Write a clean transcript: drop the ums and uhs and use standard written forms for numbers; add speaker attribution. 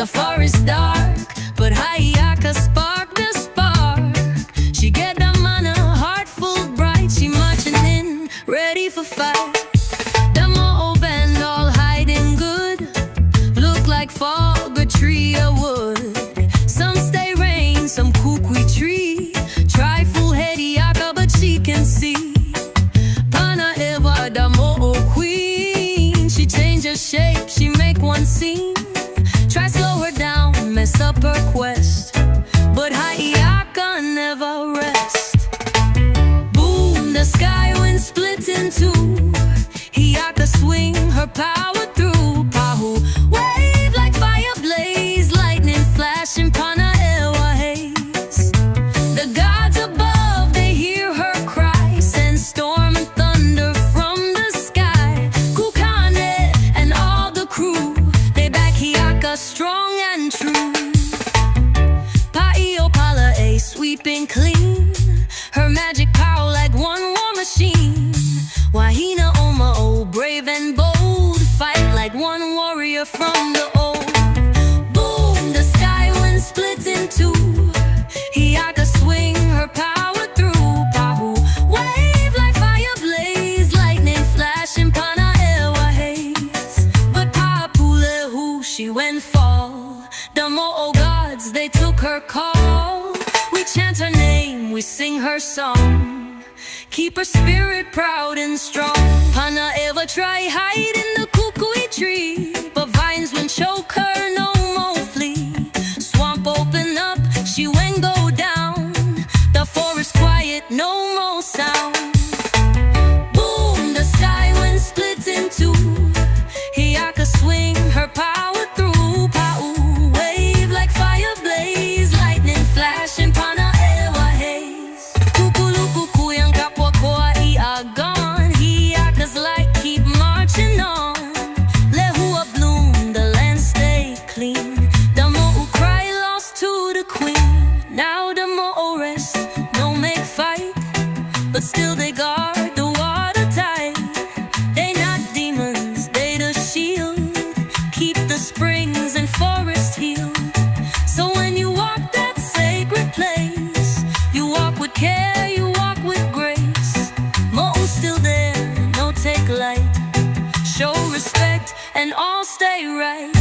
Speaker 1: The forest dark, but Hiʻiaka sparked the spark. She get the mana, heart full bright. She marching in, ready for fight. The moʻo band all hiding good, look like fog, a tree, a wood. Some stay rain, some kukui tree. Try full Hiʻiaka, but she can see. Panaʻewa, the moʻo queen. She change her shape, she make one scene. Try slow her down, mess up her quest, but Hiʻiaka never rest. Boom, the sky wind splits in two. Hiʻiaka swing her power through. Pāʻū wave like fire blaze, lightning flashing Panaʻewa haze. The gods above, they hear her cry, send storm and thunder from the sky. Kāne and all the crew, they back Hiʻiaka strong and true. Pāʻū sweeping clean, her magic power like one war machine. Wahina moʻo, brave and bold, fight like one warrior from the old. Boom, the sky wind splits in two. Hiʻiaka swing her power through. Pāʻū wave like fire blaze, lightning flashing Panaʻewa haze. But Pāʻū, she went fall. The moʻo gods, they took her call. We chant her name, we sing her song, keep her spirit proud and strong. Panaʻewa try hide in the kukui tree, but vines will choke her, no more flee. Swamp open up, she won't go down. The forest quiet, no more sound. Boom, the sky wind splits in two. Hiʻiaka swing her power through. Pāʻū wave like fire blaze, lightning flashing Panaʻewa haze. Kukui ang kapwa ko ay agon. Hiʻiaka's light keep marching on. Lehua bloom, the land stay clean. The moʻo cry lost to the queen. Now the moʻo rest, no make fight, but still they guard the water tight. They not demons, they the shield, keep the springs and forest healed. So when you walk that sacred place, you walk with care, you walk with grace. Mo'o still there, no take light, show respect and all stay right.